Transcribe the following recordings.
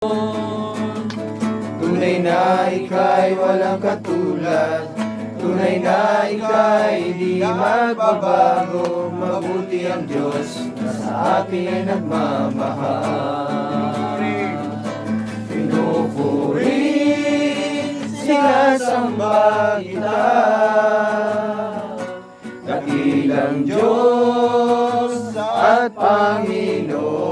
Tunay na ika'y walang katulad, tunay na ika'y di magbabago. Mabuti ang Diyos na sa akin nagmamahal. Pinupuri, sinasamba kita, dakilang Diyos at Panginoon.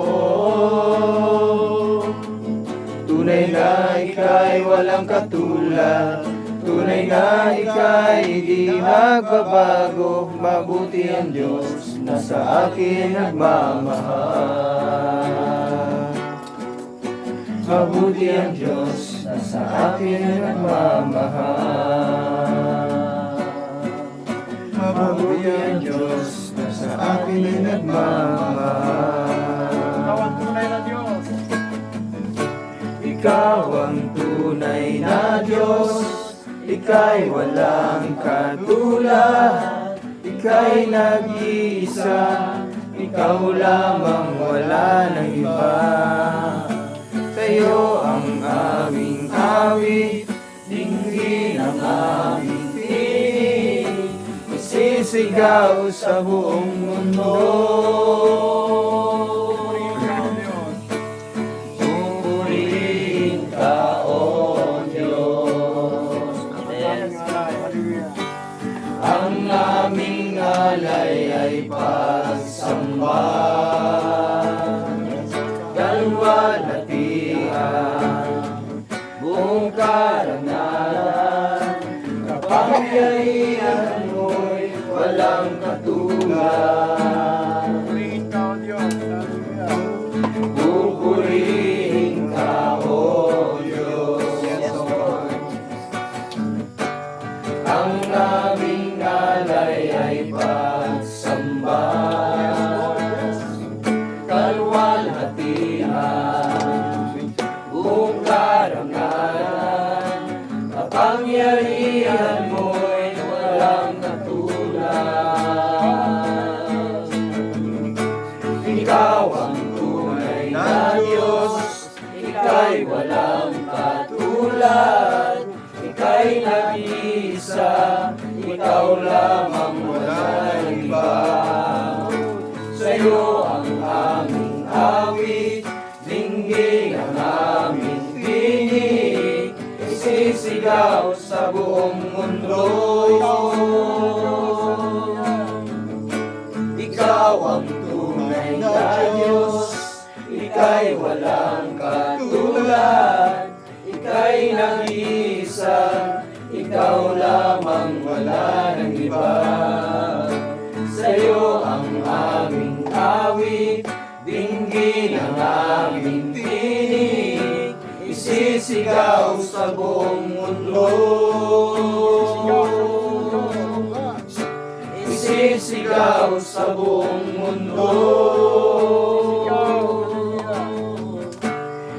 Tunay na ika'y walang katulad, tunay na ika'y di magbabago. Mabuti ang Diyos na sa akin nagmamahal. Mabuti ang Diyos na sa akin nagmamahal. Mabuti ang Diyos na sa akin nagmamahal. Ikaw ang tunay na Diyos, ika'y walang katulad, ika'y nag-iisa, ikaw lamang, wala nang iba. Sa'yo ang aming awit, dinggin ang aming tinig, isisigaw sa buong mundo. Ang aming alay ay pagsamba, kalwalhatian, buong karangalan, kapangyarihan mo'y walang katulad. Pupurihin ka, O Diyos. Ang aming alay ay pagsamba, kalwalhatian, buong karangalan, kapangyarihan mo'y walang katulad. Ikaw ang tunay na Diyos, ika'y walang katulad, ika'y nag-iisa, ikaw lamang, wala nang iba. Sa'yo ang aming awit, dinggin ang aming tinig, isisigaw sa buong mundo. Ikaw ang tunay na Diyos, ika'y walang katulad, ika'y nag-iisa, ikaw lamang, wala nang iba. Sa'yo ang aming awit, dinggin ang aming tinig, isisigaw sa buong mundo. Isisigaw sa buong mundo.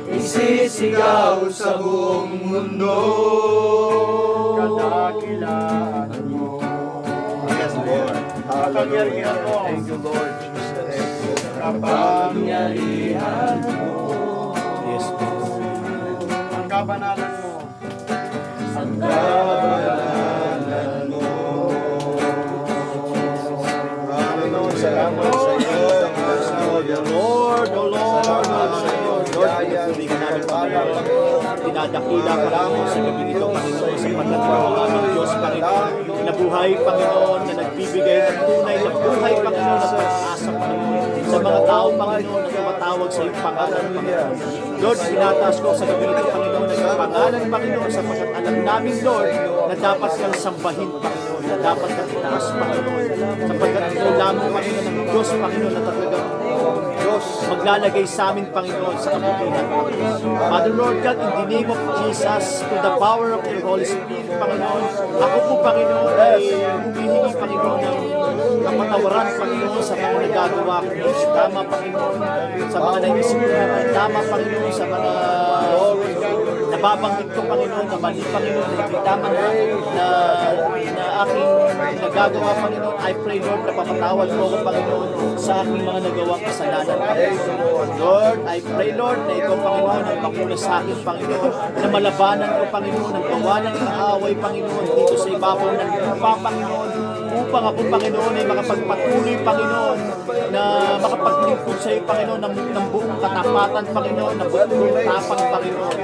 Isisigaw sa buong mundo. Kadakilaan mo. Yes, Lord. Kapangyarihan mo. Thank you, Lord. Kapangyarihan mo. Yes, Lord. Ang kabanalan mo. Ang kabanalan mo. Panginoon, salamat sa iyo. Lord, O Lord, salamat sa iyo. Lord, pinagpiligan namin, Panginoon. Dinadakila ka lamang sa gabi nito, Panginoon, sa pagkatawang aming Diyos, Panginoon. Nabuhay, Panginoon, na nagbibigay ng tunay na buhay, Panginoon, at pag-asa, Panginoon. Sa mga tao, Panginoon, na tumatawag sa iyong pangalan, Panginoon. Lord, pinataas ko sa gabi nito, Panginoon, na iyong pangalan, Panginoon, sapagkat alam namin, Lord, na dapat kang sambahin, Panginoon, na dapat kang itaas, Panginoon, sapagkat ikaw lamang, Panginoon, ng Diyos, Panginoon, na talagang Diyos, maglalagay sa amin, Panginoon, sa kabutihan. Father, Lord God, in the name of Jesus, to the power of the Holy Spirit, Panginoon, ako po, Panginoon, ay humihingi, Panginoon, ng kapatawaran, Panginoon, sa mga nagagawa ko. Tama, Panginoon, sa mga naisip ko, tama, Panginoon, sa mga nababanggit ko, Panginoon, na mali, Panginoon, na hindi tama na aking nagagawa, Panginoon. I pray, Lord, na papatawad mo ako, Panginoon, sa aking mga nagawang kasalanan, Panginoon. Lord, I pray, Lord, na ikaw, Panginoon, ang makuna sa akin, Panginoon, na malabanan ko, Panginoon, ang gawa ng kaaway, Panginoon, dito sa ibabaw ng lupa, Panginoon, upang ako, Panginoon, ay makapagpatuloy, Panginoon, na makapaglingkod sa iyo, Panginoon, ng buong katapatan, Panginoon, ng buong tapang, Panginoon.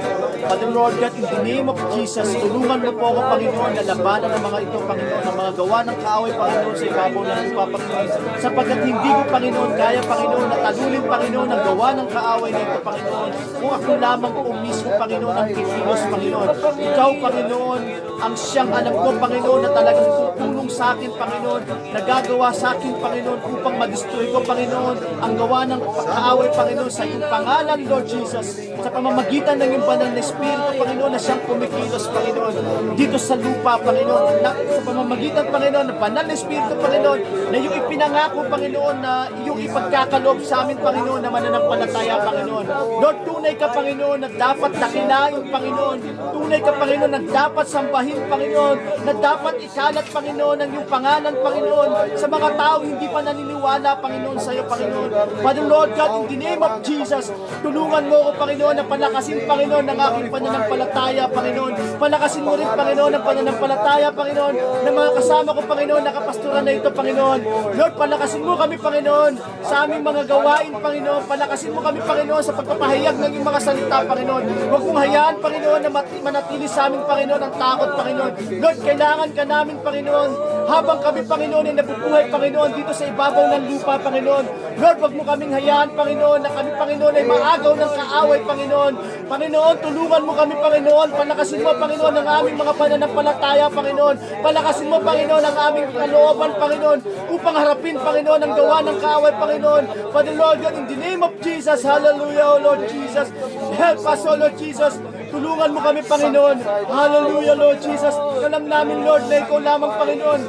Father Lord God, in the name of Jesus, tulungan mo po ako, Panginoon, na labanan ng mga ito, Panginoon, ng mga gawa ng kaaway, Panginoon, sa ibabaw ng lupa, Panginoon, sapagkat hindi ko, Panginoon, kaya, Panginoon, na talulin, Panginoon, ang gawa ng kaaway na ito, Panginoon, kung ako lamang po mismo, Panginoon, ang kikilos, Panginoon. Ikaw, Panginoon, ang siyang alam ko, Panginoon, na talagang tutulong sa akin, Panginoon, nagagawa sa akin, Panginoon, upang ma-destroy ko, Panginoon, ang gawa ng kaaway, Panginoon, sa iyong pangalan, Lord Jesus, sa pamamagitan ng iyong banal na Espiritu, Panginoon, na siyang kumikilos, Panginoon, dito sa lupa, Panginoon, na sa pamamagitan, Panginoon, ng banal na Espiritu, Panginoon, na iyong ipinangako, Panginoon, na iyong ipagkakaloob sa amin, Panginoon, na mananampalataya, Panginoon. Lord, tunay ka, Panginoon, na dapat dakilain, Panginoon. Tunay ka, Panginoon, na dapat sambahin, Panginoon, na dapat ikalat, Panginoon, ang iyong pangalan, Panginoon, sa mga tao hindi pa naniniwala, Panginoon, sa iyo, Panginoon. Father Lord God, in the name of Jesus, tulungan mo ko, Panginoon, na palakasin, Panginoon, ng aking pananampalataya, Panginoon. Palakasin mo rin, Panginoon, ang pananampalataya, Panginoon, ng mga kasama ko, Panginoon, nakapastoran na ito, Panginoon. Lord, palakasin mo kami, Panginoon, sa aming mga gawain, Panginoon. Palakasin mo kami, Panginoon, sa pagpapahayag ng iyong mga salita, Panginoon. Huwag mong hayaan, Panginoon, na manatili sa amin, Panginoon, ang takot, Panginoon. Lord, kailangan ka namin, Panginoon, habang kami, Panginoon, ay nabubuhay, Panginoon, dito sa ibabaw ng lupa, Panginoon. Lord, wag mo kaming hayaan, Panginoon, na kami, Panginoon, ay maagaw ng kaaway, Panginoon. Panginoon, tulungan mo kami, Panginoon. Palakasin mo, Panginoon, ang aming mga pananampalataya, Panginoon. Palakasin mo, Panginoon, ang aming kalooban, Panginoon, upang harapin, Panginoon, ang gawa ng kaaway, Panginoon. Father Lord God, in the name of Jesus, hallelujah, O Lord Jesus. Help us, O Lord Jesus. Tulungan mo kami, Panginoon. Hallelujah, Lord Jesus. Alam namin, Lord, na ikaw lamang, Panginoon,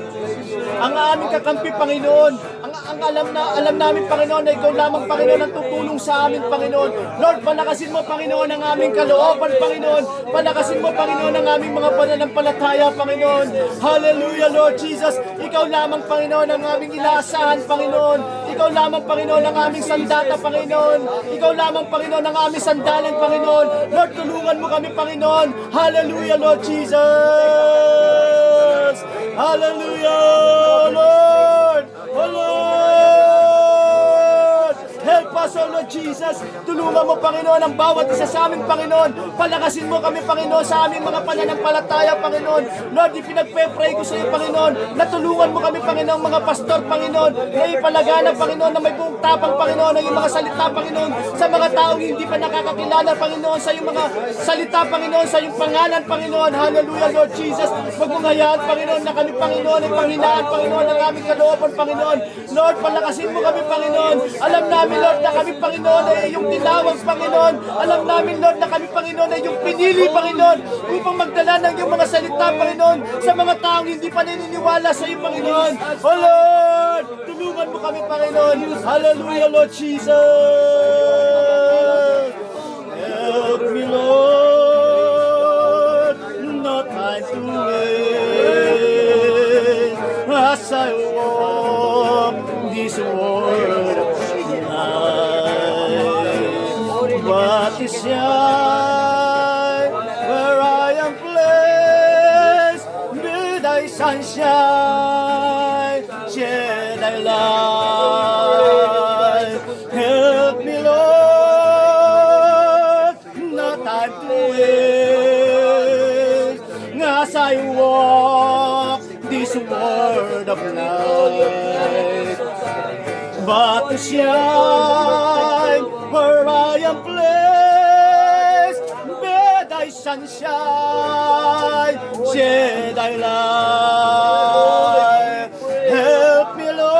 ang aming kakampi, Panginoon. Ang alam namin, Panginoon, na ikaw lamang, Panginoon, ang tutulong sa amin, Panginoon. Lord, palakasin mo, Panginoon, ang aming kalooban, Panginoon. Palakasin mo, Panginoon, ang aming mga pananampalataya, Panginoon. Hallelujah, Lord Jesus. Ikaw lamang, Panginoon, ang aming inaasahan, Panginoon. Ikaw lamang, Panginoon, ang aming sandata, Panginoon. Ikaw lamang, Panginoon, ang aming sandalan, Panginoon. Lord, tulungan mo kami, Panginoon. Hallelujah, Lord Jesus. Hallelujah, Lord. Oh, Lord. Help us, O Lord Jesus. Tulungan mo, Panginoon, ang bawat isa sa amin, Panginoon. Palakasin mo kami, Panginoon, sa aming mga pananampalataya, Panginoon. Lord, ipinagpe-pray ko sa iyo, Panginoon, na tulungan mo kami, Panginoon, mga pastor, Panginoon, na ipalagana, Panginoon, na may buong tapang, Panginoon, ng iyong mga salita, Panginoon, sa mga taong hindi pa nakakakilala, Panginoon, sa iyong mga salita, Panginoon, sa iyong pangalan, Panginoon. Hallelujah, Lord Jesus. Huwag mong hayaan, Panginoon, na kami, Panginoon, ay panghinaan, Panginoon, ng aming kalooban, Panginoon. Lord, palakasin mo kami, Panginoon. Alam namin, Lord, na kami, Panginoon, ay iyong tinawag, Panginoon. Alam namin, Lord, na kami, Panginoon, ay iyong pinili, Panginoon, upang magdala ng iyong mga salita, Panginoon, sa mga taong hindi pa naniniwala sa iyo, Panginoon. Oh, Lord, tulungan mo kami, Panginoon. Hallelujah, Lord Jesus. Help me, Lord, not time to wait, as I walk this world of life. But is shine where I am placed, be thy sunshine, share thy light. Help me, Lord, no time to wait, as I walk this world of life. But to shine where I am placed, be thy sunshine, share thy light. Help me, Lord,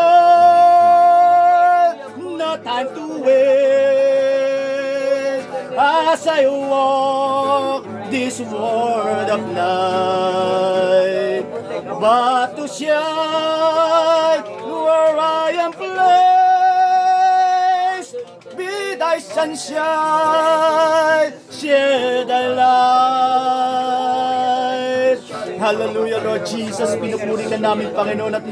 no time to wait, as I walk this world of life. But to shine where I am placed, be thy sunshine, share thy light. Hallelujah, Lord Jesus. Pinupuri ka namin, Panginoon, at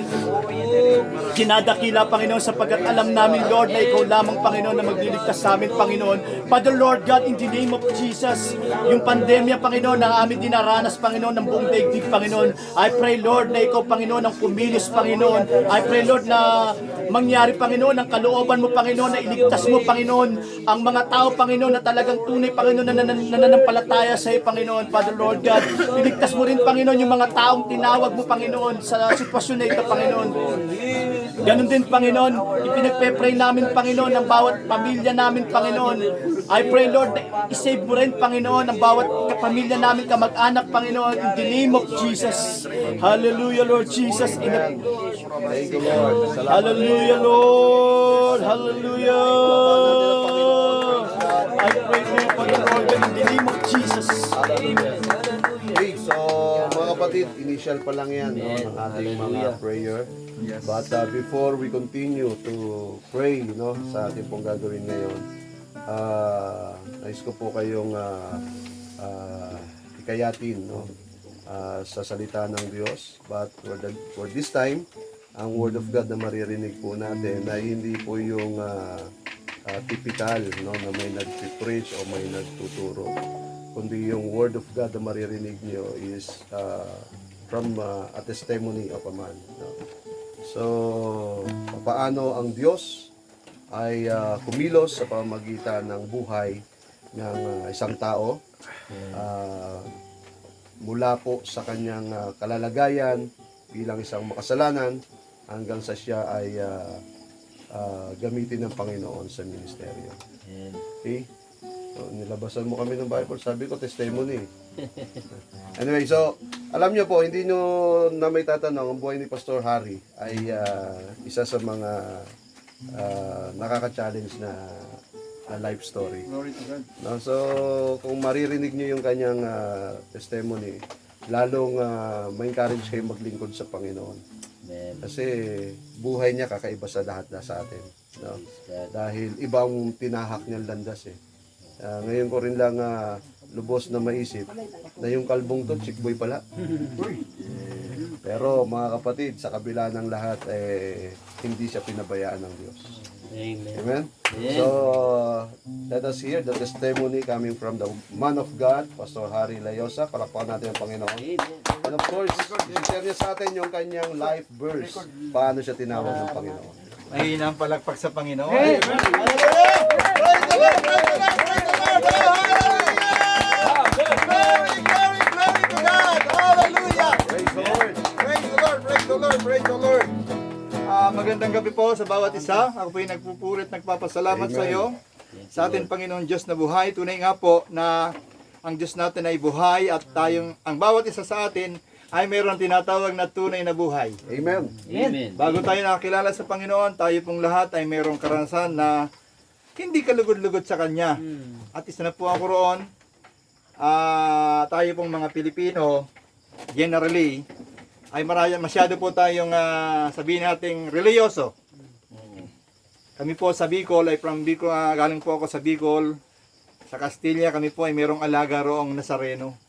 kinadakila, Panginoon, sapagkat alam namin, Lord, na ikaw lamang, Panginoon, na magliligtas sa amin, Panginoon. Father, Lord God, in the name of Jesus, yung pandemya, Panginoon, na amin dinaranas, Panginoon, ng buong daigdig, Panginoon. I pray, Lord, na ikaw, Panginoon, ang kumilos, Panginoon. I pray, Lord, na mangyari, Panginoon, ang kalooban mo, Panginoon, na iligtas mo, Panginoon, ang mga tao, Panginoon, na talagang tunay, Panginoon, na nananampalataya sa iyo, Panginoon. Father, Lord God, iligtas mo rin, Panginoon, yung mga taong tinawag mo, Panginoon, sa sitwasyon na ito, Panginoon. Ganon din, Panginoon, ipinagpe-pray namin, Panginoon, ang bawat pamilya namin, Panginoon. I pray, Lord, na isave mo rin, Panginoon, ang bawat pamilya namin, kamag-anak, Panginoon, in the name of Jesus. Hallelujah, Lord Jesus. Thank you, Lord. Salamat. Hallelujah, Lord. Hallelujah. I pray for you, Father, Lord, in the name of Jesus. Okay, so mga kapatid, initial pa lang yan, no, ng ating mga prayer. But before we continue to pray, no, sa ating pong gagawin ngayon, nais ko po kayong hikayatin, no, sa salita ng Diyos. But for this time, ang Word of God na maririnig po natin na hindi po yung typical, no, na may nag-preach o may nagtuturo, kundi yung Word of God na maririnig nyo is from a testimony of a man, no? So, paano ang Diyos ay kumilos sa pamamagitan ng buhay ng isang tao mula po sa kanyang kalalagayan bilang isang makasalanan hanggang sa siya ay gamitin ng Panginoon sa ministeryo. Okay? So, nilabasan mo kami ng Bible. Sabi ko, testimony. Anyway, so, alam nyo po, hindi nyo na may tatanong, ang buhay ni Pastor Harry ay isa sa mga nakaka-challenge na life story. Glory to God. No? So, kung maririnig nyo yung kanyang testimony, lalong ma-encourage kayo maglingkod sa Panginoon. Kasi buhay niya kakaiba sa lahat na sa atin. No? Dahil ibang tinahak niyang landas eh. Ngayon ko rin lang lubos na maisip na yung kalbong to, chickboy pala. Pero mga kapatid, sa kabila ng lahat, hindi siya pinabayaan ng Diyos. Amen? So, let us hear the testimony coming from the man of God, Pastor Harry Layosa. Palakpakan natin ang Panginoon. And of course, share niya sa atin yung kanyang life verse. Paano siya tinawag ng Panginoon. Ay, nang palakpak sa Panginoon. Praise the Lord. Praise the Lord. Magandang gabi po sa bawat isa. Ako po yung nagpupurit, nagpapasalamat Amen. sa iyo. Sa ating Panginoon Diyos na buhay. Tunay nga po na ang Diyos natin ay buhay at ang bawat isa sa atin ay mayroon tinatawag na tunay na buhay. Amen. Bago tayo nakakilala sa Panginoon, tayo pong lahat ay mayroong karanasan na hindi kalugod-lugod sa Kanya. At isa na po ako roon, tayo pong mga Pilipino, generally, ay masyado po tayong sabihin nating religyoso. Kami po sa Bicol, ay from Bicol, galing po ako sa Bicol, sa Castilla, kami po ay mayroong alaga roong Nazareno.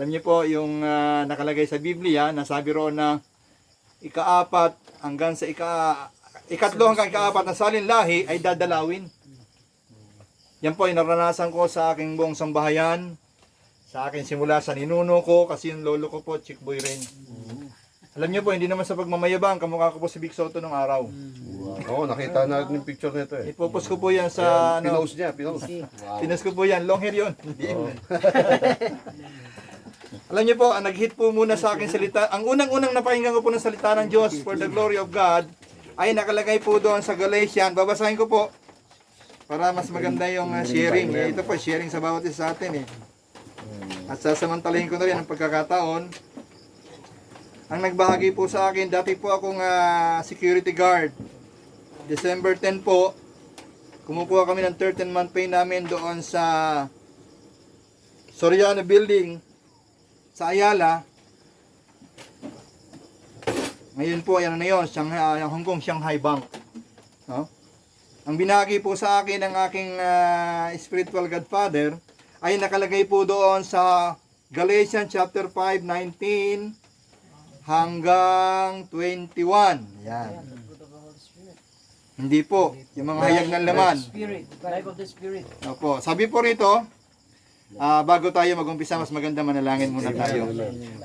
Alam niyo po, yung nakalagay sa Biblia, nasabi roon na ikaapat hanggang sa ikatlo hanggang ikaapat na salinlahi ay dadalawin. Yan po ay naranasan ko sa aking buong sambahayan, sa akin simula sa ninuno ko, kasi yung lolo ko po, chickboy rin. Alam niyo po, hindi naman sa pagmamayabang, kamukha ko po si Vic Soto nung araw. Oo, nakita natin yung picture nito eh. Ipopost ko po yan sa, Pinost niya, pinost. pinost ko po yan, long hair yun. Alam niyo po, ang nag-hit po muna sa akin salita, ang unang-unang napakinggan ko po ng salita ng Diyos for the glory of God, ay nakalagay po doon sa Galatians. Babasahin ko po, para mas maganda yung sharing. Ito po, sharing sa bawat isa sa atin eh. At sasamantalahin ko na rin ang pagkakataon. Ang nagbahagi po sa akin, dati po akong security guard. December 10 po, kumukuha kami ng 13-month pay namin doon sa Soriano Building sa Ayala. Ngayon po, yan na yun, yung Hong Kong Shanghai Bank. No? Ang binahagi po sa akin ng aking spiritual godfather, ay nakalagay po doon sa Galatians chapter 5:19 hanggang 21. Yan. Hindi po, yung mga hayag ng laman. Spirit, life of the Spirit. Opo, sabi po rito, bago tayo mag-umpisa, mas maganda manalangin muna tayo.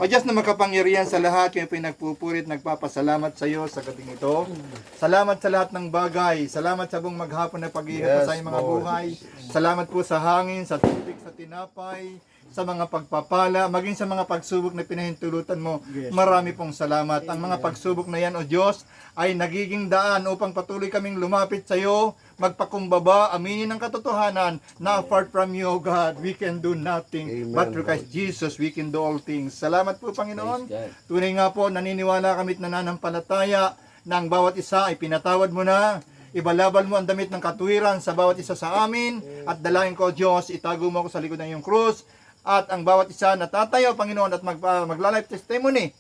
O Diyos na makapangyarihan sa lahat, kayo pinagpupurit, nagpapasalamat sa iyo sa gabing ito. Salamat sa lahat ng bagay. Salamat sa buong maghapon na pag-iingat sa iyong mga buhay. Salamat po sa hangin, sa tubig, sa tinapay, sa mga pagpapala, maging sa mga pagsubok na pinahintulutan mo. Marami pong salamat. Ang mga pagsubok na yan, O Diyos, ay nagiging daan upang patuloy kaming lumapit sa iyo, magpakumbaba, aminin ang katotohanan na apart from you, O God, we can do nothing. Amen, But through Christ Jesus, we can do all things. Salamat po, Panginoon. Tunay nga po, naniniwala kami't nananampalataya na ang bawat isa ay pinatawad mo na. Ibalabal mo ang damit ng katuwiran sa bawat isa sa amin. At dalangin ko, Diyos, itago mo ako sa likod ng iyong krus. At ang bawat isa na tatayo, Panginoon, at magla-life testimony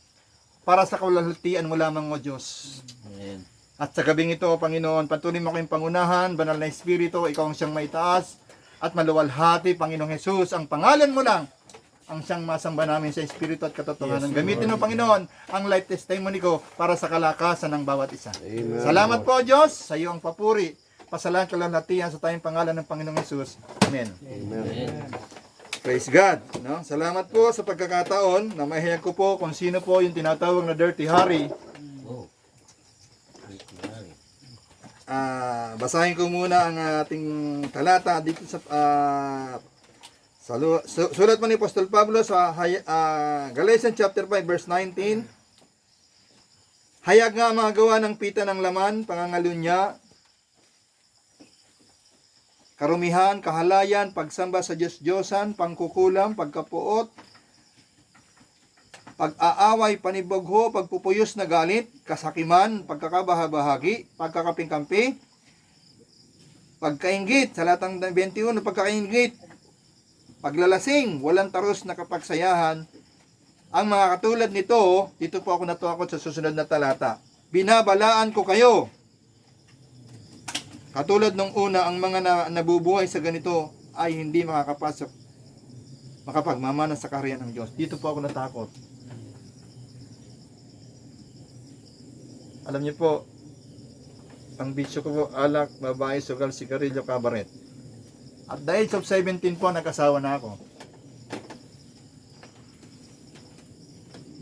para sa kaluwalhatian mo lamang, O Diyos. Amen. At sa gabing ito, Panginoon, patuloy mo kayong pangunahan, banal na Espiritu, ikaw ang siyang maitaas at maluwalhati, Panginoong Jesus, ang pangalan mo lang ang siyang masamba namin sa Espiritu at katotohanan. Gamitin mo, Panginoon, ang life testimony ko para sa kalakasan ng bawat isa. Amen. Salamat po, Diyos, sa iyo ang papuri. Pasalamat kaluwalhatian sa tayong pangalan ng Panginoong Jesus. Amen. Amen. Praise God. No? Salamat po sa pagkakataon na mahihiyag ko po kung sino po yung tinatawag na Dirty Harry. Basahin ko muna ang ating talata dito sa sulat man ni Apostol Pablo sa Galatians chapter 5 verse 19. Hayag nga ang mga gawa ng pita ng laman, pangangalunya, karumihan, kahalayan, pagsamba sa Diyos-Diyosan, pangkukulam, pagkapuot, pag-aaway, panibagho, pagpupuyos na galit, kasakiman, pagkakabahabahagi, pagkakapingkampi, pagkainggit, sa latang 21, pagkakainggit, paglalasing, walang taros na kapagsayahan. Ang mga katulad nito, dito po ako natuakot sa susunod na talata. Binabalaan ko kayo. Katulad nung una, ang mga nabubuhay sa ganito ay hindi makakapasok, makapagmamana sa kaharian ng Diyos. Dito po ako natakot. Alam niyo po, ang bisyo ko po, alak, babae, sugal, sigarilyo, kabaret. At the age of 17 po, nag-asawa na ako.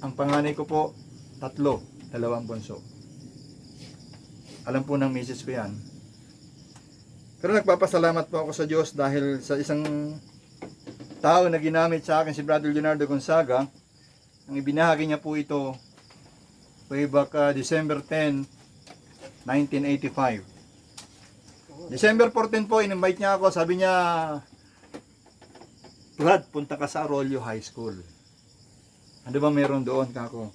Ang panganay ko po, 3, 2 bunso. Alam po ng misis ko yan. Pero nagpapasalamat po ako sa Diyos dahil sa isang tao na ginamit sa akin, si Brother Leonardo Gonzaga. Ang ibinahagi niya po ito way back December 10, 1985. December 14 po, in-invite niya ako. Sabi niya, Brad, punta ka sa Arroyo High School. Ano ba meron doon, kako?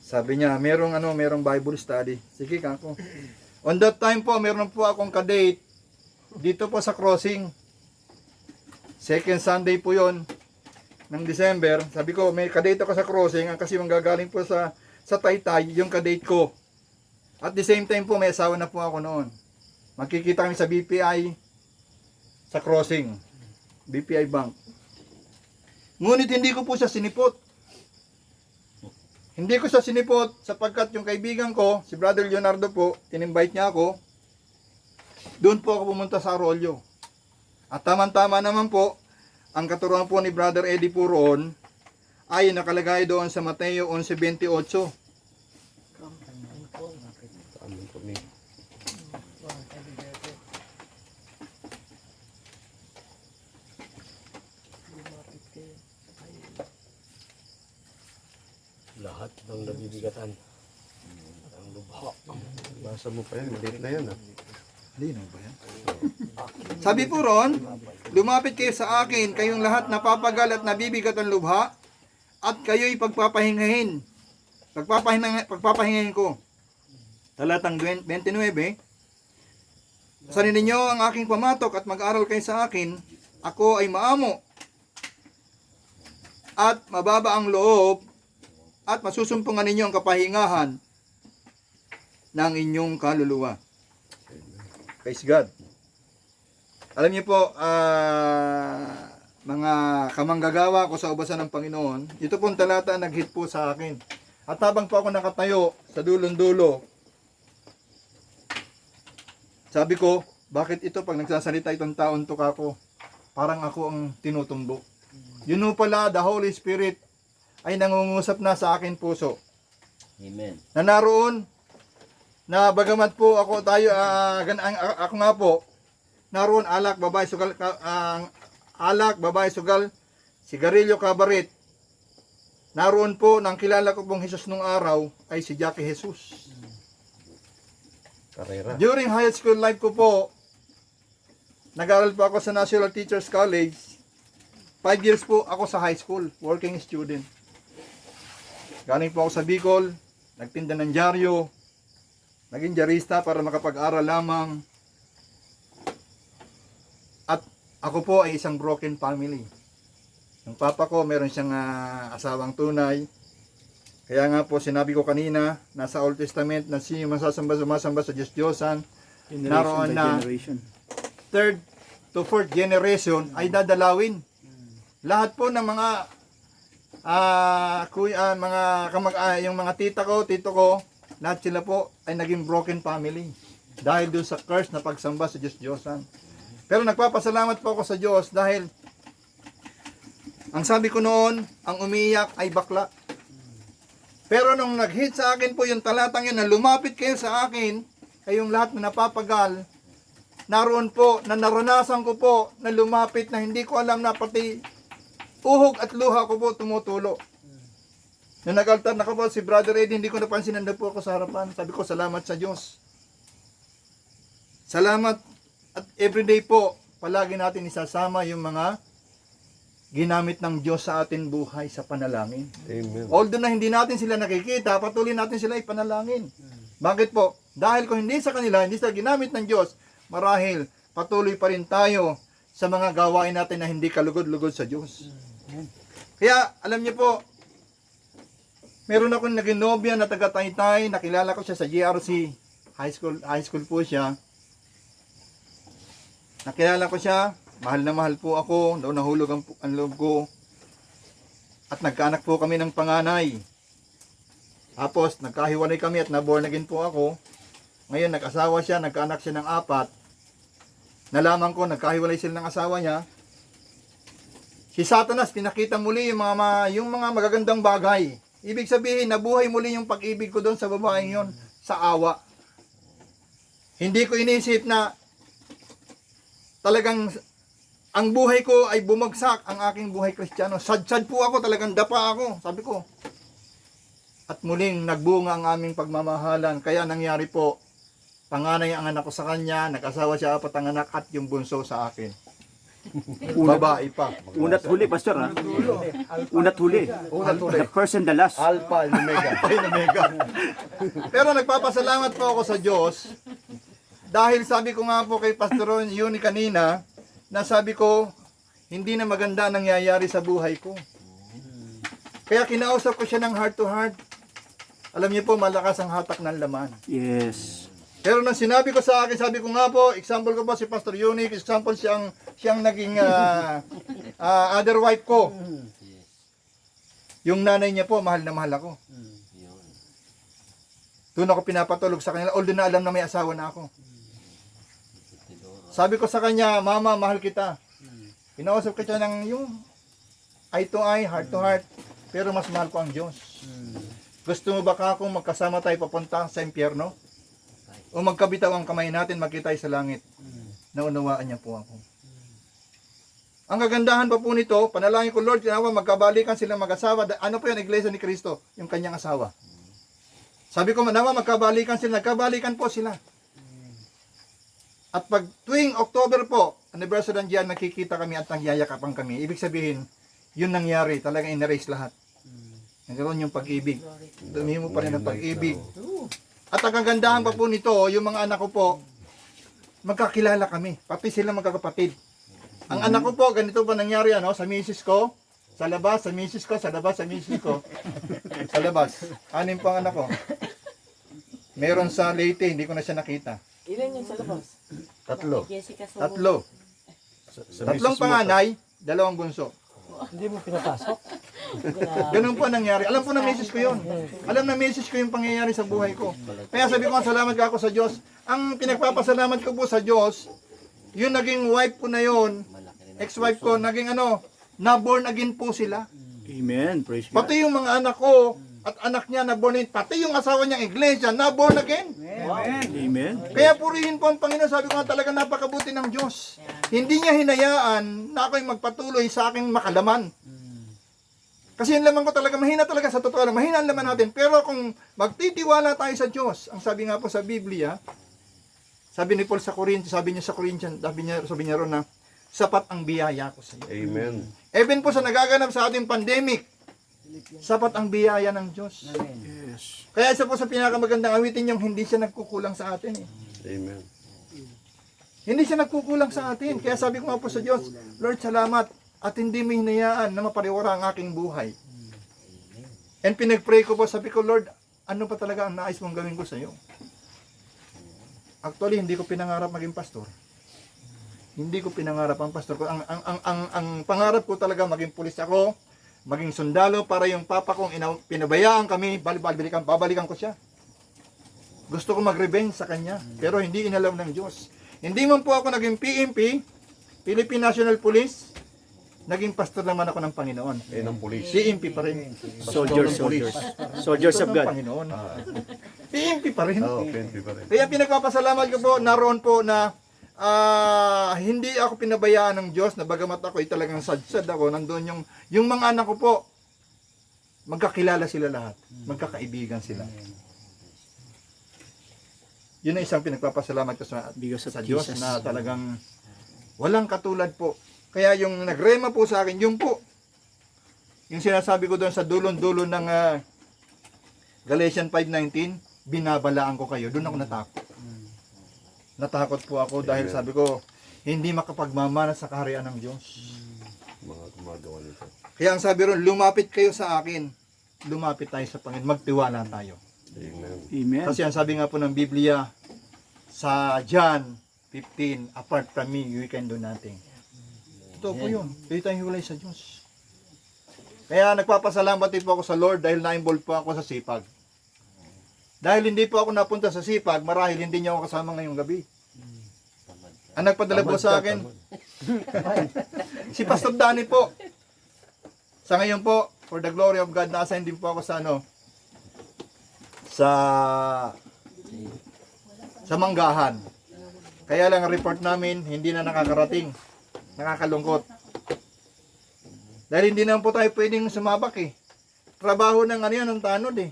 Sabi niya, merong Bible study. Sige, kako. On that time po, meron po akong kadate dito po sa crossing. Second Sunday po yon ng December. Sabi ko, may kadate ako sa crossing kasi manggagaling po sa Taytay yung kadate ko. At the same time po, may asawa na po ako noon. Magkikita kami sa BPI sa crossing. BPI Bank. Ngunit hindi ko po siya sinipot. Hindi ko siya sinipot sapagkat yung kaibigan ko, si Brother Leonardo po, in-invite niya ako. Doon po ako pumunta sa Arroyo. At tama-tama naman po, ang katuruan po ni Brother Eddie po roon ay nakalagay doon sa Mateo 11:28. Amen po ni. Lahat ng nabibigatan ang lubha. Basa mo pa yan, maliit na yan ah. Lino ba yan? Sabi po ron, lumapit kayo sa akin, kayong lahat napapagal at nabibigat ang lubha, at kayo'y pagpapahingahin. Pagpapahingahin ko. Talatang 29, sanin ninyo ang aking pamatok at mag-aral kayo sa akin, ako ay maamo at mababa ang loob at masusumpungan ninyo ang kapahingahan ng inyong kaluluwa. Praise God. Alam niyo po, mga kamanggagawa ko sa ubasan ng Panginoon, ito pong talata ang nag-hit po sa akin. At habang po ako nakatayo sa dulong-dulo, sabi ko, bakit ito pag nagsasalita itong taon to kako, parang ako ang tinutumbok. Yun po pala, the Holy Spirit ay nangungusap na sa akin puso. Amen. Na naroon, na bagamat po ako tayo, ako nga po, naroon alak, babae, sugal, sigarilyo, kabaret. Naroon po, nang kilala ko pong Jesus nung araw, ay si Jackie Jesus. Karera. During high school life ko po, nag-aral po ako sa National Teachers College. 5 years po ako sa high school, working student. Galing po ako sa Bicol, nagtinda ng dyaryo, naging dyarista para makapag-aral lamang. At ako po ay isang broken family. Yung papa ko, meron siyang asawang tunay. Kaya nga po, sinabi ko kanina, nasa Old Testament, na sino sumasamba sa Diyos-Diyosan, naroon na third to fourth generation ay dadalawin. Lahat po ng mga yung mga tita ko, tito ko, lahat sila po ay naging broken family dahil doon sa curse na pagsamba sa Diyos-Diyosan. Pero nagpapasalamat po ako sa Diyos dahil ang sabi ko noon, ang umiiyak ay bakla. Pero nung nag-hit sa akin po yung talatang yun na lumapit kayo sa akin, kayong lahat na napapagal, naroon po, na naranasan ko po na lumapit na hindi ko alam na pati uhog at luha ko po tumutulo. Nung nag-altar na ko po si Brother Eddie, hindi ko napansin, nandun po ako sa harapan. Sabi ko, salamat sa Diyos. Salamat at everyday po, palagi natin isasama yung mga ginamit ng Diyos sa atin buhay sa panalangin. Amen. Although na hindi natin sila nakikita, patuloy natin sila ipanalangin. Bakit po? Dahil kung hindi sa kanila, hindi sila ginamit ng Diyos, marahil patuloy pa rin tayo sa mga gawain natin na hindi kalugod-lugod sa Diyos. Kaya, alam niyo po, meron akong naging nobya na taga-Taytay, nakilala ko siya sa GRC, high school po siya. Nakilala ko siya, mahal na mahal po ako, daw nahulog ang loob ko. At nagkaanak po kami ng panganay. Tapos, nagkahiwalay kami at naborn again po ako. Ngayon, nag-asawa siya, nagkaanak siya ng 4. Nalaman ko, nagkahiwalay sila ng asawa niya. Si Satanas, pinakita muli yung mga magagandang bagay. Ibig sabihin, nabuhay muli yung pag-ibig ko doon sa babaeng yon sa awa. Hindi ko inisip na talagang ang buhay ko ay bumagsak, ang aking buhay Kristiyano. Sad-sad po ako, talagang dapa ako, sabi ko. At muling nagbunga ang aming pagmamahalan. Kaya nangyari po, panganay ang anak ko sa kanya, nag-asawa siya 4 ang anak at yung bunso sa akin. Babae pa. Unat huli, Pastor, ha? Unat huli. The first and the last. Alpha and Omega. Pero nagpapasalamat po ako sa Diyos dahil sabi ko nga po kay Pastor Yuni kanina, na sabi ko, hindi na maganda ang nangyayari sa buhay ko. Kaya kinausap ko siya ng heart to heart. Alam niyo po, malakas ang hatak ng laman. Yes. Pero nang sinabi ko sa akin, sabi ko nga po, example ko po si Pastor Yuni, example siyang naging other wife ko. Yung nanay niya po, mahal na mahal ako. Doon ako pinapatulog sa kanila, although na alam na may asawa na ako. Sabi ko sa kanya, Mama, mahal kita. Pinausap ko siya ng yung eye to eye, heart to heart. Pero mas mahal ko ang Diyos. Gusto mo ba ka kung magkasama tayo papunta sa impyerno? O magkabitaw ang kamay natin, magkita tayo sa langit? Naunawaan niya po ako. Ang kagandahan pa po nito, panalangin ko, Lord, magkabalikan silang mag-asawa. Ano po yan, Iglesia ni Cristo? Yung kanyang asawa. Sabi ko, nawa magkabalikan sila. Nagkabalikan po sila. At pag tuwing October po, anniversary ng diyan, nakikita kami at nagyayakapan kami. Ibig sabihin, yun nangyari. Talagang in-erase lahat. Nagkaroon yung pag-ibig. Dumi mo pa rin ang pag-ibig. At ang kagandahan pa po nito, yung mga anak ko po, magkakilala kami. Pati sila magkakapatid. Ang anak ko po, ganito ba nangyari sa misis ko, sa labas, sa misis ko, sa labas, sa misis ko. Sa labas. 6 po ang anak ko. Meron sa Leyte, hindi ko na siya nakita. Ilan yung sa labas? 3. Jessica 3. Sa 3 panganay, 2 bunso. Hindi mo pinapasok. Ganun po ang nangyari. Alam po na message ko yun. Alam na message ko yung pangyayari sa buhay ko. Kaya sabi ko nga, salamat ka ako sa Diyos. Ang pinagpapasalamat ko po sa Diyos, yung naging wife ko na yun, ex-wife ko, naging na-born again po sila. Amen. Praise God. Pati yung mga anak ko, at anak niya na born again, pati yung asawa niyang iglesia, na-born again. Amen. Kaya purihin po ang Panginoon. Sabi ko nga talaga napakabuti ng Diyos. Hindi niya hinayaan na ako'y magpatuloy sa aking makalaman. Kasi yung laman ko talaga, mahina talaga sa totoo lang. Mahina ang laman natin. Pero kung magtitiwala tayo sa Diyos, ang sabi nga po sa Biblia, sabi ni Paul sa Corinthians, sabi niya ron na, sapat ang biyaya ko sa iyo. Amen. Even po sa nagaganap sa ating pandemic, sapat ang biyaya ng Diyos. Yes. Kaya isa po sa pinakamagandang awitin yung hindi siya nagkukulang sa atin. Amen. Hindi siya nagkukulang sa atin. Kaya sabi ko nga po sa Diyos, Lord, salamat at hindi mo hinayaan na mapariwara ang aking buhay. And pinag-pray ko po, sabi ko, Lord, ano pa talaga ang nais mong gawin ko sa iyo? Actually, hindi ko pinangarap maging pastor. Hindi ko pinangarap ang pastor ko. Ang pangarap ko talaga maging pulis ako, maging sundalo para yung papa kong pinabayaan kami, babalikan ko siya. Gusto ko mag-revenge sa kanya, pero hindi inalaw ng Diyos. Hindi man po ako naging PNP, Philippine National Police, naging pastor naman ako ng Panginoon. Ng pulis. PNP pa rin. Soldiers of God. Panginoon. PNP pa rin. Oo, 20 pa rin. Kaya pinagpapasalamat ko po, naroon po na hindi ako pinabayaan ng Diyos na bagamat ako ay talagang sadsad ako, nandoon yung mga anak ko po, magkakilala sila lahat, magkakaibigan sila. Yun ang isang pinagpapasalamat ko sa Diyos na talagang walang katulad po. Kaya yung nagrema po sa akin, yung po, yung sinasabi ko doon sa dulon-dulo ng Galatians 5:19, binabalaan ko kayo, doon ako natakot. Natakot po ako dahil sabi ko, hindi makapagmamana sa kaharian ng Diyos. Mga gumagawa nito. Kaya ang sabi ron, lumapit kayo sa akin. Lumapit tayo sa Panginoon. Magtiwala tayo. Amen. Amen. Kasi ang sabi nga po ng Biblia, sa John 15, apart from me, you can do nothing. Totoo po yun. Hindi tayo hiwalay sa Diyos. Kaya nagpapasalamat din po ako sa Lord dahil na-involve po ako sa sipag. Dahil hindi po ako napunta sa sipag, marahil hindi niya ako kasama ngayong gabi. Ang nagpadala po sa akin, si Pastor Danny po. Sa ngayon po, for the glory of God, na-assign din po ako sa sa Manggahan. Kaya lang ang report namin, hindi na nakakarating. Nakakalungkot. Dahil hindi naman po tayo pwedeng sumabak eh. Trabaho ng ng tanod eh.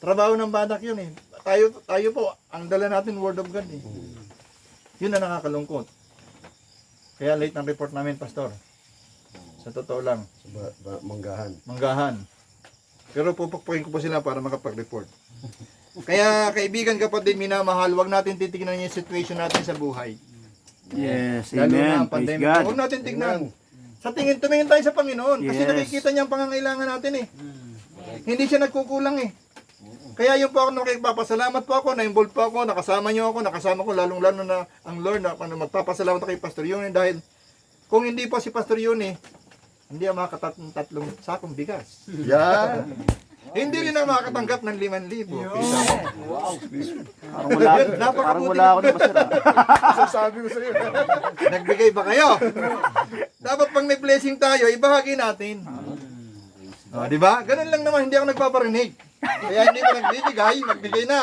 Trabaho ng badak yun eh. Tayo po, ang dala natin Word of God eh. Yun na nakakalungkot. Kaya late ng report namin, Pastor. Sa totoo lang. Manggahan. Manggahan. Pero pupukpukin ko po sila para makapag-report. Kaya kaibigan, kapatid, minamahal, huwag natin titignan yung situation natin sa buhay. Yes, Lalo na amen. ang Praise pandemic. God. Huwag natin tignan. Sa tumingin tayo sa Panginoon. Kasi Yes. nakikita niya ang pangangailangan natin eh. Hindi siya nagkukulang eh. Kaya yun po ako nakipapasalamat po ako, na-involve po ako, nakasama niyo ako, nakasama ko lalong-lalo na ang Lord na magpapasalamat ako kay Pastor Yuni dahil kung hindi po si Pastor Yuni, hindi ako makatatlong sakong bigas. Yan. Hindi rin ako makakatanggap ng 5,000. Parang wala ako na pastor. Sasabi ko sa iyo. Nagbigay ba kayo? Dapat pag may blessing tayo, ibahagi natin. Di ba? Ganun lang naman, hindi ako nagpaparinig. Kaya hindi ko nagbibigay, magbigay na.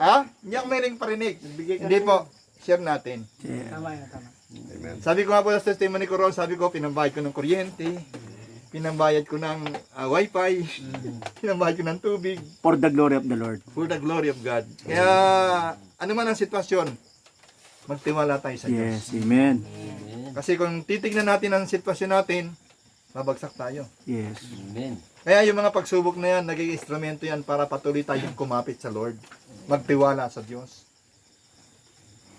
Ha? Hindi ako may parinig. Hindi po, share natin. Amen. Sabi ko nga po sa testimony ko ron, sabi ko, pinambayad ko ng kuryente, pinambayad ko ng wifi, pinambayad ko ng tubig, For the glory of the Lord. for the glory of God. Kaya, ano man ang sitwasyon, magtiwala tayo sa Diyos. Yes, amen. Kasi kung titignan natin ang sitwasyon natin, babagsak tayo. Yes. Kaya yung mga pagsubok na yan, naging instrumento yan para patuloy tayong kumapit sa Lord. Magtiwala sa Diyos.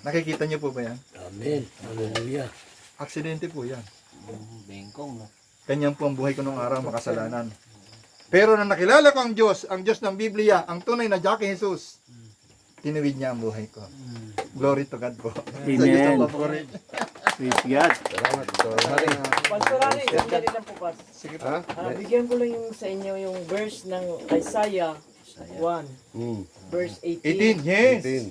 Nakikita niyo po ba yan? Amen. Hallelujah. Aksidente po yan. Bengkong na. Ganyan po ang buhay ko nung araw, makasalanan. Pero nang nakilala ko ang Diyos ng Biblia, ang tunay na Jackie Jesus, tinuwid niya ang buhay ko. Glory to God po. Sa Diyos ang papuri. Praise God. Salamat, Pastor Harry. Pastor Harry, sandali lang po, Pas. Ha? Bigyan ko lang yung sa inyo yung verse ng Isaiah 1, Hmm. verse 18, 18. yes. 18.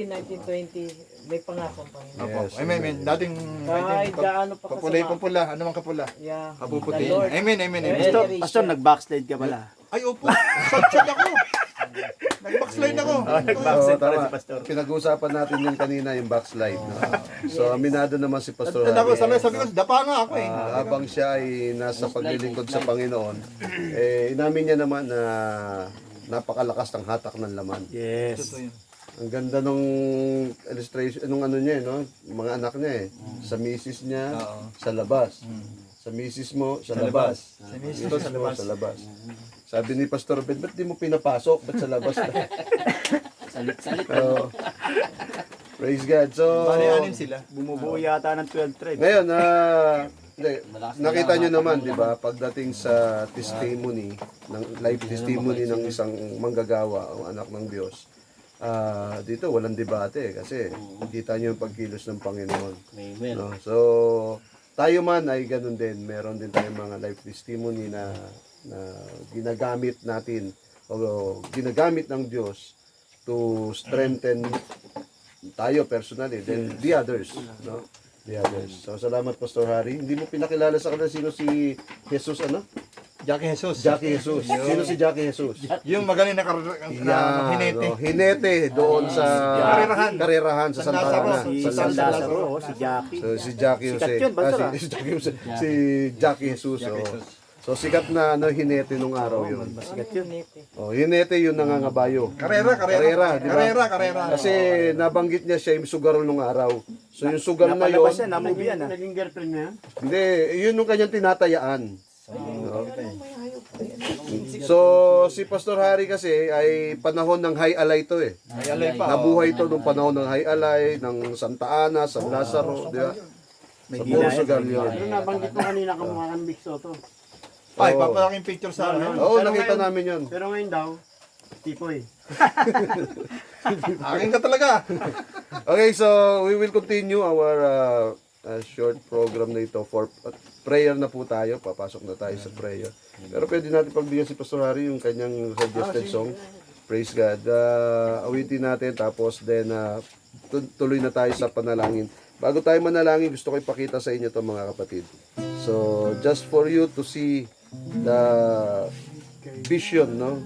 18, 19, 20. May pangako pa yun. Opo. Yes, Amen. Dating Kahit gaano pa kapulay kasama. pula. Ano mang kapula? Yeah. Kapuputi. The Lord. Amen, amen, amen. Pastor, Pastor, nag-backslide ka pala. Ay, opo. Sad ako. Nag-backslide ako. Nag-backslide pala tama. si Pastor. Pinag-uusapan natin yun kanina, yung backslide. No? So, aminado naman si Pastor Ano ako, Harry. sabi ko, dapa nga ako eh. Habang siya ay nasa paglilingkod sa Panginoon, inamin niya naman na napakalakas ng hatak ng laman. Yes. Totoo yun. Ang ganda nung illustration, nung ano niya, no? Mga anak niya Sa misis niya, sa labas. Sa misis mo, sa labas. Sa misis Misis sa mo, labas. sa labas. Sabi ni Pastor Ben, ba't di mo pinapasok? Ba't sa labas na? Salit-salit. So, praise God. So, Bali-anin sila. Bumubuo yata ng 12 tribes. ngayon, nakita nyo naman, di ba, pagdating sa testimony, life testimony ng isang manggagawa, o anak ng Diyos, dito walang debate kasi kita nyo yung pagkilos ng Panginoon. Amen. No? So, tayo man ay ganun din. Meron din tayong mga life testimony na ginagamit natin o ginagamit ng Diyos to strengthen tayo personally, then the others, no? The others. So, salamat Pastor Harry. Hindi mo pinakilala sa kanila sino si Jesus, ano? Jackie Jesus. Jackie Jesus. Sino si Jackie Jesus? Yung magaling na hinete. No? Hinete doon sa karerahan sa San Santa Lazaro. Ana. Si Sa San Santa Ana. Lazaro, si Jackie. So, si Jackie Sikat Jose. yun, Pastor, Si Jackie Jose. Si Jackie Jesus. So, sikat na hinete nung araw yun. Sikat yun. Oh, hinete yun nangangabayo. Karera, Di ba? Karera. Kasi nabanggit niya siya yung sugal nung araw. So, yung sugal na yun, Napalabas yan, namubi yan. Naging girlfriend mo yan? hindi, yun yung kanyang tinatayaan. No? So, si Pastor Harry kasi ay panahon ng high alay to eh. Ay, alay pa. Nabuhay to nung panahon ng high alay, ng Santa Ana, San Lazaro, di ba? May Sa ginaya. puro sugal yun. Ano nabanggit mo kanina kamukha ng Big Soto? Ay, papalaking picture sa akin. Oo, nakita namin yun. Pero ngayon daw, Tipoy. Akin ka talaga. Okay, so we will continue our short program na ito for prayer na po tayo. Papasok na tayo sa prayer. Pero pwede natin pagbigyan si Pastor Harry yung kanyang suggested song. Praise God. Awitin natin tapos then tuloy na tayo sa panalangin. Bago tayo manalangin, gusto ko ipakita sa inyo ito mga kapatid. So, just for you to see the vision, no,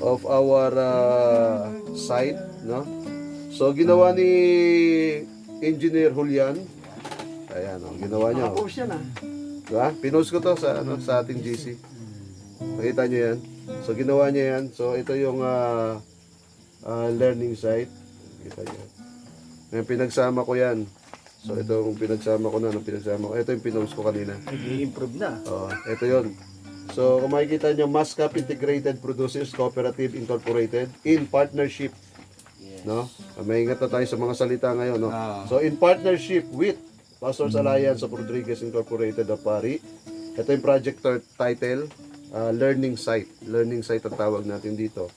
of our site, no. So, ginawa ni Engineer Julian. Ayan, ginawa niya. Nakapost yan ah. Diba? Pinost ko to sa ating GC. Nakita niyo yan. So, ginawa niya yan. So, ito yung learning site. Kita niyo. Ngayon, pinagsama ko yan. So, ito yung pinagsama ko na. Ito yung pinost ko kanina. Nag-i-improve na. Ito yon. So, kung makikita nyo, Mascap Integrated Producers Cooperative Incorporated in partnership. No? Maingat na tayo sa mga salita ngayon. No? So, in partnership with Pastors Alliance of Rodriguez Incorporated of Pari. Ito yung project title, Learning Site. Learning Site ang tawag natin dito.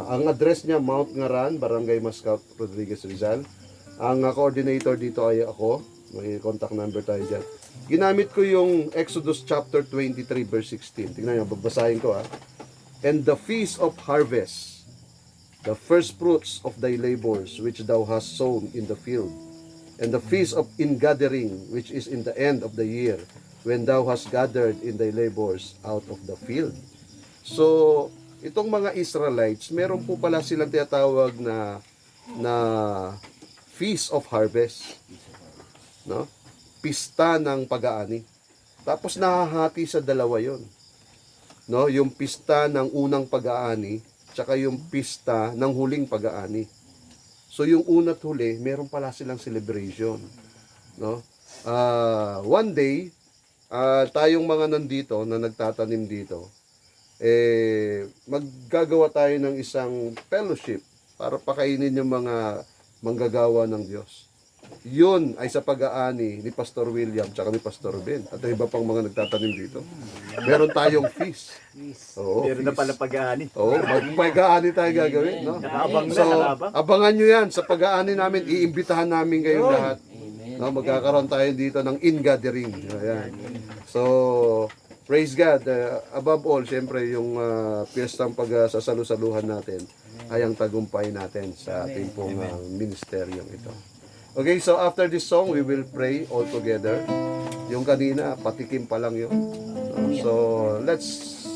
Ang address niya, Mount Ngaran, Barangay Mascap, Rodriguez, Rizal. Ang coordinator dito ay ako. May contact number tayo dyan. Ginamit ko yung Exodus chapter 23 verse 16. Tingnan nyo, babasahin ko ha. And the feast of harvest, the first fruits of thy labors which thou hast sown in the field, and the feast of ingathering which is in the end of the year, when thou hast gathered in thy labors out of the field. So, itong mga Israelites, meron po pala silang tinatawag na feast of harvest. No? Pista ng pag-aani. Tapos nahahati sa dalawa 'yon. No, yung pista ng unang pag-aani, tsaka yung pista ng huling pag-aani. So yung una't huli, meron pala silang celebration. No? One day, tayong mga nandito na nagtatanim dito, maggagawa tayo ng isang fellowship para pakainin yung mga manggagawa ng Diyos. yun ay sa pag-aani ni Pastor William tsaka ni Pastor Ben. At iba pang mga nagtatanim dito. Meron tayong feast. Oo, Meron na feast. pala pag-aani. Oo, mag-aani tayo gagawin, no? Nakaabang na, So, nakaabang. abangan nyo yan sa pag-aani namin. Iimbitahan namin kayong lahat. Amen. No, magkakaroon tayo dito ng in-gathering. Ayan. So, praise God. Above all, syempre, yung piyestang pag-sasalu-saluhan natin ay ang tagumpay natin sa ating pong ministeryong ito. Okay, so after this song, we will pray all together. Yung kanina, patikim pa lang yun. So, let's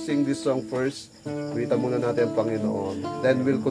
sing this song first. Wita muna natin ang Panginoon. Then we'll